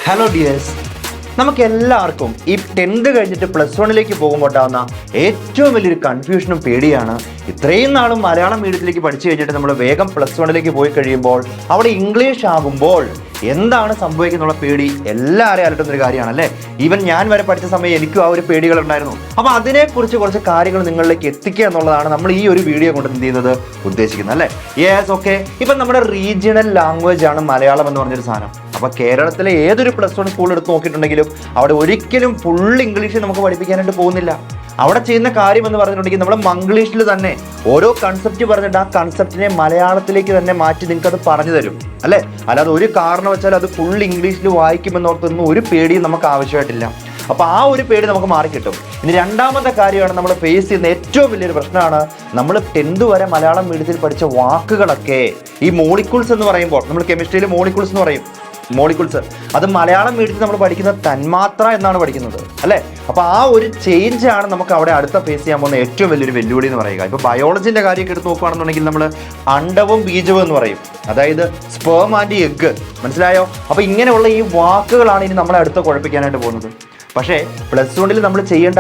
Hello dears, നമുക്ക് എല്ലാവർക്കും ഈ 10th കഴിഞ്ഞിട്ട് +1 പോകുമ്പോൾ ഉണ്ടാകുന്ന ഏറ്റവും വലിയൊരു കൺഫ്യൂഷനും പേടിയാണ്. ഇത്രയും നാളും മലയാളം മീഡിയത്തിലേക്ക് പഠിച്ചു കഴിഞ്ഞിട്ട് നമ്മൾ വേഗം +1 പോയി കഴിയുമ്പോൾ അവിടെ ഇംഗ്ലീഷ് ആകുമ്പോൾ എന്താണ് സംഭവിക്കുന്നുള്ള പേടി എല്ലാവരെയും അലട്ടുന്നൊരു കാര്യമാണല്ലേ. ഈവൻ ഞാൻ വരെ പഠിച്ച സമയം എനിക്കും ആ ഒരു പേടികൾ ഉണ്ടായിരുന്നു. അപ്പോൾ അതിനെക്കുറിച്ച് കുറച്ച് കാര്യങ്ങൾ നിങ്ങളിലേക്ക് എത്തിക്കുക എന്നുള്ളതാണ് നമ്മൾ ഈ ഒരു വീഡിയോ കൊണ്ട് എന്ത് ചെയ്യുന്നത് ഉദ്ദേശിക്കുന്നത് അല്ലേ. Yes, okay. ഇപ്പം നമ്മുടെ റീജിയണൽ ലാംഗ്വേജ് ആണ് മലയാളം എന്ന് പറഞ്ഞൊരു സാധനം. അപ്പോൾ കേരളത്തിലെ ഏതൊരു +1 സ്കൂൾ എടുത്ത് നോക്കിയിട്ടുണ്ടെങ്കിലും അവിടെ ഒരിക്കലും ഫുൾ ഇംഗ്ലീഷ് നമുക്ക് പഠിപ്പിക്കാനായിട്ട് പോകുന്നില്ല. അവിടെ ചെയ്യുന്ന കാര്യം എന്ന് പറഞ്ഞിട്ടുണ്ടെങ്കിൽ നമ്മൾ മംഗ്ലീഷിൽ തന്നെ ഓരോ കൺസെപ്റ്റ് പറഞ്ഞിട്ട് ആ കൺസെപ്റ്റിനെ മലയാളത്തിലേക്ക് തന്നെ മാറ്റി നിങ്ങൾക്ക് അത് പറഞ്ഞു തരും അല്ലേ. അല്ലാതെ ഒരു കാരണവശാൽ അത് ഫുൾ ഇംഗ്ലീഷിൽ വായിക്കുമെന്നോർത്തൊന്നും ഒരു പേടിയും നമുക്ക് ആവശ്യമായിട്ടില്ല. അപ്പോൾ ആ ഒരു പേടി നമുക്ക് മാറിക്കിട്ടും. ഇനി രണ്ടാമത്തെ കാര്യമാണ് നമ്മൾ ഫേസ് ചെയ്യുന്ന ഏറ്റവും വലിയൊരു പ്രശ്നമാണ്, നമ്മൾ 10th വരെ മലയാളം മീഡിയത്തിൽ പഠിച്ച വാക്കുകളൊക്കെ ഈ മോളിക്യൂൾസ് എന്ന് പറയുമ്പോൾ, നമ്മൾ കെമിസ്ട്രിയിൽ മോളിക്യൂൾസ് എന്ന് പറയും, മോളിക്യൂൾസ്, അത് മലയാളം മീഡിയത്തിൽ നമ്മൾ പഠിക്കുന്നത് തന്മാത്ര എന്നാണ് പഠിക്കുന്നത് അല്ലേ. അപ്പോൾ ആ ഒരു ചേഞ്ച് ആണ് നമുക്ക് അവിടെ അടുത്ത ഫേസ് ചെയ്യാൻ പോകുന്ന ഏറ്റവും വലിയൊരു വെല്ലുവിളി എന്ന് പറയുക. ഇപ്പോൾ ബയോളജിൻ്റെ കാര്യമൊക്കെ എടുത്ത് നോക്കുകയാണെന്നുണ്ടെങ്കിൽ നമ്മൾ അണ്ടവും ബീജവും എന്ന് പറയും, അതായത് സ്പേം ആൻഡ് എഗ്, മനസ്സിലായോ. അപ്പോൾ ഇങ്ങനെയുള്ള ഈ വാക്കുകളാണ് ഇനി നമ്മളെ അടുത്ത് കുഴപ്പിക്കാനായിട്ട് പോകുന്നത്. പക്ഷേ +1 നമ്മൾ ചെയ്യേണ്ട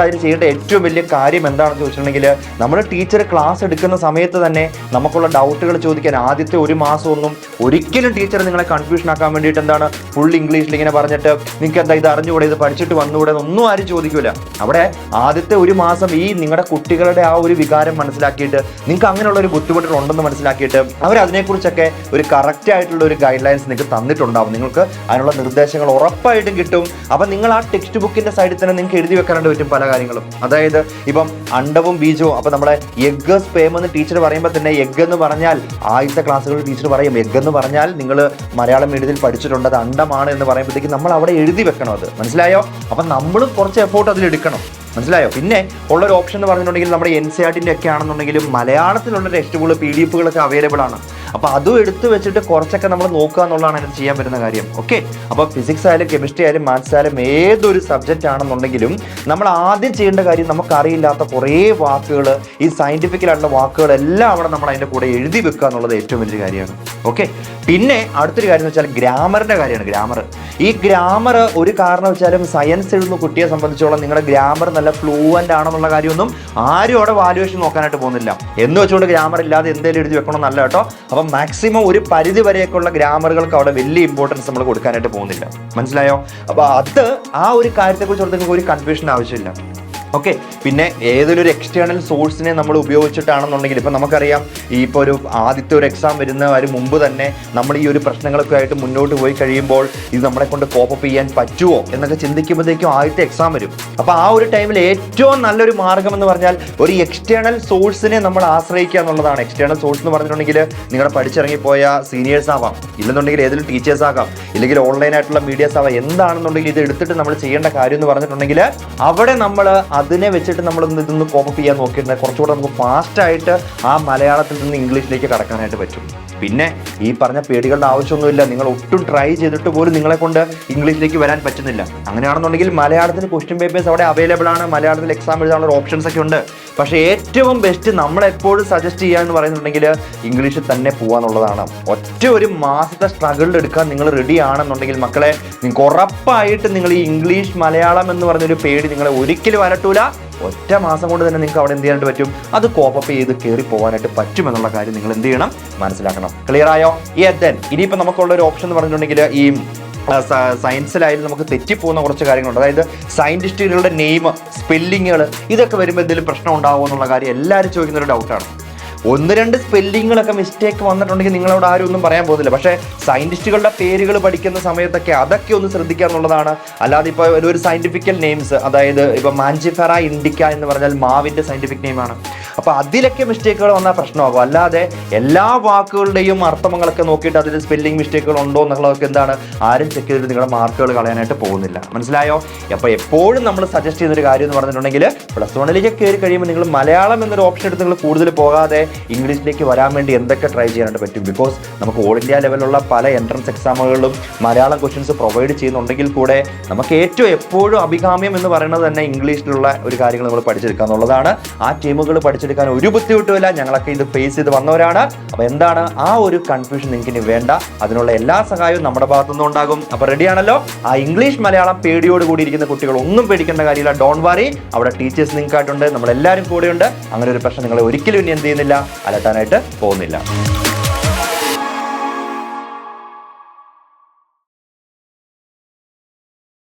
ഏറ്റവും വലിയ കാര്യം എന്താണെന്ന് ചോദിച്ചിട്ടുണ്ടെങ്കിൽ, നമ്മൾ ടീച്ചർ ക്ലാസ് എടുക്കുന്ന സമയത്ത് തന്നെ നമുക്കുള്ള ഡൗട്ടുകൾ ചോദിക്കാൻ ആദ്യത്തെ ഒരു മാസമൊന്നും ഒരിക്കലും ടീച്ചർ നിങ്ങളെ കൺഫ്യൂഷൻ ആക്കാൻ വേണ്ടിയിട്ട് എന്താണ് ഫുൾ ഇംഗ്ലീഷിൽ ഇങ്ങനെ പറഞ്ഞിട്ട് നിങ്ങൾക്ക് എന്താ ഇത് അറിഞ്ഞുകൂടെ, ഇത് പഠിച്ചിട്ട് വന്നുകൂടെ എന്നൊന്നും ആരും ചോദിക്കില്ല. അവിടെ ആദ്യത്തെ ഒരു മാസം ഈ നിങ്ങളുടെ കുട്ടികളുടെ ആ ഒരു വികാരം മനസ്സിലാക്കിയിട്ട്, നിങ്ങൾക്ക് അങ്ങനെയുള്ള ഒരു ബുദ്ധിമുട്ടുണ്ടെന്ന് മനസ്സിലാക്കിയിട്ട് അവരതിനെക്കുറിച്ചൊക്കെ ഒരു കറക്റ്റ് ആയിട്ടുള്ള ഒരു ഗൈഡ് ലൈൻസ് നിങ്ങൾക്ക് തന്നിട്ടുണ്ടാവും. നിങ്ങൾക്ക് അതിനുള്ള നിർദ്ദേശങ്ങൾ ഉറപ്പായിട്ടും കിട്ടും. അപ്പം നിങ്ങൾ ആ ടെക്സ്റ്റ് ബുക്കിൻ്റെ സൈഡിൽ തന്നെ നിങ്ങൾക്ക് എഴുതി വെക്കാനായിട്ട് പറ്റും പല കാര്യങ്ങളും. അതായത് ഇപ്പം അണ്ടവും ബീജവും, അപ്പോൾ നമ്മുടെ എഗ് സ്പേം എന്ന് ടീച്ചർ പറയുമ്പോൾ തന്നെ എഗ് എന്ന് പറഞ്ഞാൽ ആദ്യത്തെ ക്ലാസ്സുകളിൽ ടീച്ചർ പറയും എഗ് എന്ന് പറഞ്ഞാൽ നിങ്ങൾ മലയാളം മീഡിയത്തിൽ പഠിച്ചിട്ടുണ്ട്, അത് അണ്ടമാണ് എന്ന് പറയുമ്പോഴത്തേക്ക് നമ്മൾ അവിടെ എഴുതി വെക്കണം. അത് മനസ്സിലായോ. അപ്പം നമ്മളും കുറച്ച് എഫോർട്ട് അതിലെടുക്കണം, മനസ്സിലായോ. പിന്നെ ഉള്ളൊരു ഓപ്ഷൻ എന്ന് പറഞ്ഞിട്ടുണ്ടെങ്കിൽ നമ്മുടെ NCERT ഒക്കെ ആണെന്നുണ്ടെങ്കിലും മലയാളത്തിലുള്ള ടെക്സ്റ്റ് ബുക്കുകൾ PDF അവൈലബിൾ ആണ്. അപ്പോൾ അതും എടുത്ത് വെച്ചിട്ട് കുറച്ചൊക്കെ നമ്മൾ നോക്കുക എന്നുള്ളതാണ് അതിന് ചെയ്യാൻ പറ്റുന്ന കാര്യം. ഓക്കെ. അപ്പോൾ ഫിസിക്സ് ആയാലും കെമിസ്ട്രി ആയാലും മാത്സ് ആയാലും ഏതൊരു സബ്ജക്റ്റ് ആണെന്നുണ്ടെങ്കിലും നമ്മൾ ആദ്യം ചെയ്യേണ്ട കാര്യം, നമുക്കറിയില്ലാത്ത കുറേ വാക്കുകൾ, ഈ സയൻറ്റിഫിക്കലായിട്ടുള്ള വാക്കുകളെല്ലാം അവിടെ നമ്മൾ അതിൻ്റെ കൂടെ എഴുതി വെക്കുക എന്നുള്ളത് ഏറ്റവും വലിയൊരു കാര്യമാണ്. ഓക്കെ. പിന്നെ അടുത്തൊരു കാര്യം എന്ന് വെച്ചാൽ ഗ്രാമറിൻ്റെ കാര്യമാണ്. ഈ ഗ്രാമർ ഒരു കാരണം വെച്ചാലും സയൻസ് എഴുതുന്ന കുട്ടിയെ സംബന്ധിച്ചോളം നിങ്ങളുടെ ഗ്രാമർ നല്ല ഫ്ലൂവൻ്റ് ആണെന്നുള്ള കാര്യമൊന്നും ആരും അവിടെ വാല്യുവേഷൻ നോക്കാനായിട്ട് പോകുന്നില്ല. എന്ന് വെച്ചുകൊണ്ട് ഗ്രാമർ ഇല്ലാതെ എന്തെങ്കിലും എഴുതി വെക്കണമെന്നല്ല കേട്ടോ. അപ്പം മാക്സിമം ഒരു പരിധി വരെയൊക്കെയുള്ള ഗ്രാമറുകൾക്ക് അവിടെ വലിയ ഇമ്പോർട്ടൻസ് നമ്മൾ കൊടുക്കാനായിട്ട് പോകുന്നില്ല, മനസ്സിലായോ. അപ്പോൾ അത് ആ ഒരു കാര്യത്തെക്കുറിച്ച് നിങ്ങൾക്ക് ഒരു കൺഫ്യൂഷൻ ആവശ്യമില്ല. ഓക്കെ. പിന്നെ ഏതൊരു എക്സ്റ്റേണൽ സോഴ്സിനെ നമ്മൾ ഉപയോഗിച്ചിട്ടാണെന്നുണ്ടെങ്കിൽ, ഇപ്പം നമുക്കറിയാം ഇപ്പോൾ ഒരു ആദ്യത്തെ ഒരു എക്സാം വരുന്നതിന് മുമ്പ് തന്നെ നമ്മൾ ഈ ഒരു പ്രശ്നങ്ങളൊക്കെ ആയിട്ട് മുന്നോട്ട് പോയി കഴിയുമ്പോൾ ഇത് നമ്മളെ കൊണ്ട് കോപ്പപ്പ് ചെയ്യാൻ പറ്റുമോ എന്നൊക്കെ ചിന്തിക്കുമ്പോഴത്തേക്കും ആദ്യത്തെ എക്സാം വരും. അപ്പോൾ ആ ഒരു ടൈമിൽ ഏറ്റവും നല്ലൊരു മാർഗ്ഗം എന്ന് പറഞ്ഞാൽ ഒരു എക്സ്റ്റേണൽ സോഴ്സിനെ നമ്മൾ ആശ്രയിക്കുക എന്നുള്ളതാണ്. എക്സ്റ്റേണൽ സോഴ്സ് എന്ന് പറഞ്ഞിട്ടുണ്ടെങ്കിൽ നിങ്ങളുടെ പഠിച്ചിറങ്ങിപ്പോയ സീനിയേഴ്സ് ആവാം, ഇല്ലെന്നുണ്ടെങ്കിൽ ഏതെങ്കിലും ടീച്ചേഴ്സ് ആകാം, ഇല്ലെങ്കിൽ ഓൺലൈനായിട്ടുള്ള മീഡിയാസ് ആവാം. എന്താണെന്നുണ്ടെങ്കിൽ ഇത് എടുത്തിട്ട് നമ്മൾ ചെയ്യേണ്ട കാര്യം എന്ന് പറഞ്ഞിട്ടുണ്ടെങ്കിൽ അവിടെ നമ്മൾ അതിനെ വെച്ചിട്ട് നമ്മൾ ഇതൊന്ന് കോപ്പപ്പ് ചെയ്യാൻ നോക്കിയിരുന്നത് കുറച്ചുകൂടെ നമുക്ക് ഫാസ്റ്റായിട്ട് ആ മലയാളത്തിൽ നിന്ന് ഇംഗ്ലീഷിലേക്ക് കടക്കാനായിട്ട് പറ്റും. പിന്നെ ഈ പറഞ്ഞ പേടികളുടെ ആവശ്യമൊന്നുമില്ല. നിങ്ങൾ ഒട്ടും ട്രൈ ചെയ്തിട്ട് പോലും നിങ്ങളെ കൊണ്ട് ഇംഗ്ലീഷിലേക്ക് വരാൻ പറ്റുന്നില്ല. അങ്ങനെയാണെന്നുണ്ടെങ്കിൽ മലയാളത്തിൽ ക്വസ്റ്റ്യൻ പേപ്പേഴ്സ് അവിടെ അവൈലബിൾ ആണ്, മലയാളത്തിൽ എക്സാം എഴുതാനുള്ള ഓപ്ഷൻസ് ഒക്കെ ഉണ്ട്. പക്ഷേ ഏറ്റവും ബെസ്റ്റ് നമ്മളെപ്പോഴും സജസ്റ്റ് ചെയ്യുക എന്ന് പറയുന്നുണ്ടെങ്കിൽ ഇംഗ്ലീഷിൽ തന്നെ പോകാന്നുള്ളതാണ്. ഒറ്റ ഒരു മാസത്തെ സ്ട്രഗിൾ എടുക്കാൻ നിങ്ങൾ റെഡി ആണെന്നുണ്ടെങ്കിൽ മക്കളെ, നിങ്ങൾക്ക് ഉറപ്പായിട്ട് നിങ്ങൾ ഈ ഇംഗ്ലീഷ് മലയാളം എന്ന് പറഞ്ഞൊരു പേടി നിങ്ങളെ ഒരിക്കലും അലട്ടൂല. ഒറ്റ മാസം കൊണ്ട് തന്നെ നിങ്ങൾക്ക് അവിടെ എന്ത് ചെയ്യാനായിട്ട് പറ്റും, അത് കോപ്പപ്പ് ചെയ്ത് കയറി പോകാനായിട്ട് പറ്റുമെന്നുള്ള കാര്യം നിങ്ങൾ എന്ത് ചെയ്യണം, മനസ്സിലാക്കണം. ക്ലിയർ ആയോ? ദെൻ ഇനിയിപ്പോൾ നമുക്കുള്ള ഒരു ഓപ്ഷൻ എന്ന് പറഞ്ഞിട്ടുണ്ടെങ്കിൽ ഈ സയൻസിലായാലും നമുക്ക് തെറ്റിപ്പോകുന്ന കുറച്ച് കാര്യങ്ങളുണ്ട്. അതായത് സയൻറ്റിസ്റ്റുകളുടെ നെയിം, സ്പെല്ലിങ്ങുകൾ, ഇതൊക്കെ വരുമ്പോൾ എന്തെങ്കിലും പ്രശ്നം ഉണ്ടാകുമോ എന്നുള്ള കാര്യം എല്ലാവരും ചോദിക്കുന്നൊരു ഡൗട്ടാണ്. 1-2 സ്പെല്ലിങ്ങുകളൊക്കെ മിസ്റ്റേക്ക് വന്നിട്ടുണ്ടെങ്കിൽ നിങ്ങളോട് ആരും ഒന്നും പറയാൻ പോകുന്നില്ല. പക്ഷേ സയൻറ്റിസ്റ്റുകളുടെ പേരുകൾ പഠിക്കുന്ന സമയത്തൊക്കെ അതൊക്കെ ഒന്ന് ശ്രദ്ധിക്കുക എന്നുള്ളതാണ്. അല്ലാതെ ഇപ്പോൾ ഒരു സയൻറ്റിഫിക്കൽ നെയിംസ്, അതായത് ഇപ്പോൾ മാഞ്ചിഫെറ ഇൻഡിക്ക എന്ന് പറഞ്ഞാൽ മാവിൻ്റെ സയൻറ്റിഫിക് നെയിമാണ്. അപ്പോൾ അതിലൊക്കെ മിസ്റ്റേക്കുകൾ വന്നാൽ പ്രശ്നമാകും. അല്ലാതെ എല്ലാ വാക്കുകളുടെയും അർത്ഥങ്ങളൊക്കെ നോക്കിയിട്ട് അതിൽ സ്പെല്ലിംഗ് മിസ്റ്റേക്കുകൾ ഉണ്ടോ എന്നുള്ളതൊക്കെ എന്താണ് ആരും ചെക്ക് ചെയ്തിട്ട് നിങ്ങളുടെ മാർക്കുകൾ കളയാനായിട്ട് പോകുന്നില്ല, മനസ്സിലായോ. അപ്പോൾ എപ്പോഴും നമ്മൾ സജസ്റ്റ് ചെയ്യുന്നൊരു കാര്യം എന്ന് പറഞ്ഞിട്ടുണ്ടെങ്കിൽ +1 കയറി കഴിയുമ്പോൾ നിങ്ങൾ മലയാളം എന്നൊരു ഓപ്ഷൻ എടുത്ത് നിങ്ങൾ കൂടുതൽ പോകാതെ ഇംഗ്ലീഷിലേക്ക് വരാൻ വേണ്ടി എന്തൊക്കെ ട്രൈ ചെയ്യാനായിട്ട് പറ്റും. ബിക്കോസ് നമുക്ക് ഓൾ ഇന്ത്യ ലെവലുള്ള പല എൻട്രൻസ് എക്സാമുകളിലും മലയാളം ക്വസ്റ്റ്യൻസ് പ്രൊവൈഡ് ചെയ്യുന്നുണ്ടെങ്കിൽ കൂടെ നമുക്ക് ഏറ്റവും എപ്പോഴും അഭികാമ്യം എന്ന് പറയുന്നത് തന്നെ ഇംഗ്ലീഷിലുള്ള ഒരു കാര്യങ്ങൾ നമ്മൾ പഠിച്ചെടുക്കുക എന്നുള്ളതാണ്. ആ ടീമുകൾ പഠിച്ചെടുക്കാൻ ഒരു ബുദ്ധിമുട്ടുമില്ല. ഞങ്ങളൊക്കെ ഇത് ഫേസ് ചെയ്ത് വന്നവരാണ്. അപ്പോൾ എന്താണ് ആ ഒരു കൺഫ്യൂഷൻ നിങ്ങൾക്ക് ഇനി വേണ്ട. അതിനുള്ള എല്ലാ സഹായവും നമ്മുടെ ഭാഗത്തുനിന്നും ഉണ്ടാകും. അപ്പോൾ റെഡിയാണല്ലോ? ആ ഇംഗ്ലീഷ് മലയാളം പേടിയോട് കൂടി ഇരിക്കുന്ന കുട്ടികൾ ഒന്നും പേടിക്കേണ്ട കാര്യമില്ല. ഡോൺ വറി, അവിടെ ടീച്ചേഴ്സ് നിങ്ങൾക്കായിട്ടുണ്ട്, നമ്മളെല്ലാവരും കൂടെയുണ്ട്. അങ്ങനെ ഒരു പ്രശ്നം നിങ്ങളെ ഒരിക്കലും ഇനി എന്ത് ചെയ്യുന്നില്ല, അലട്ടാനായിട്ട് പോകുന്നില്ല.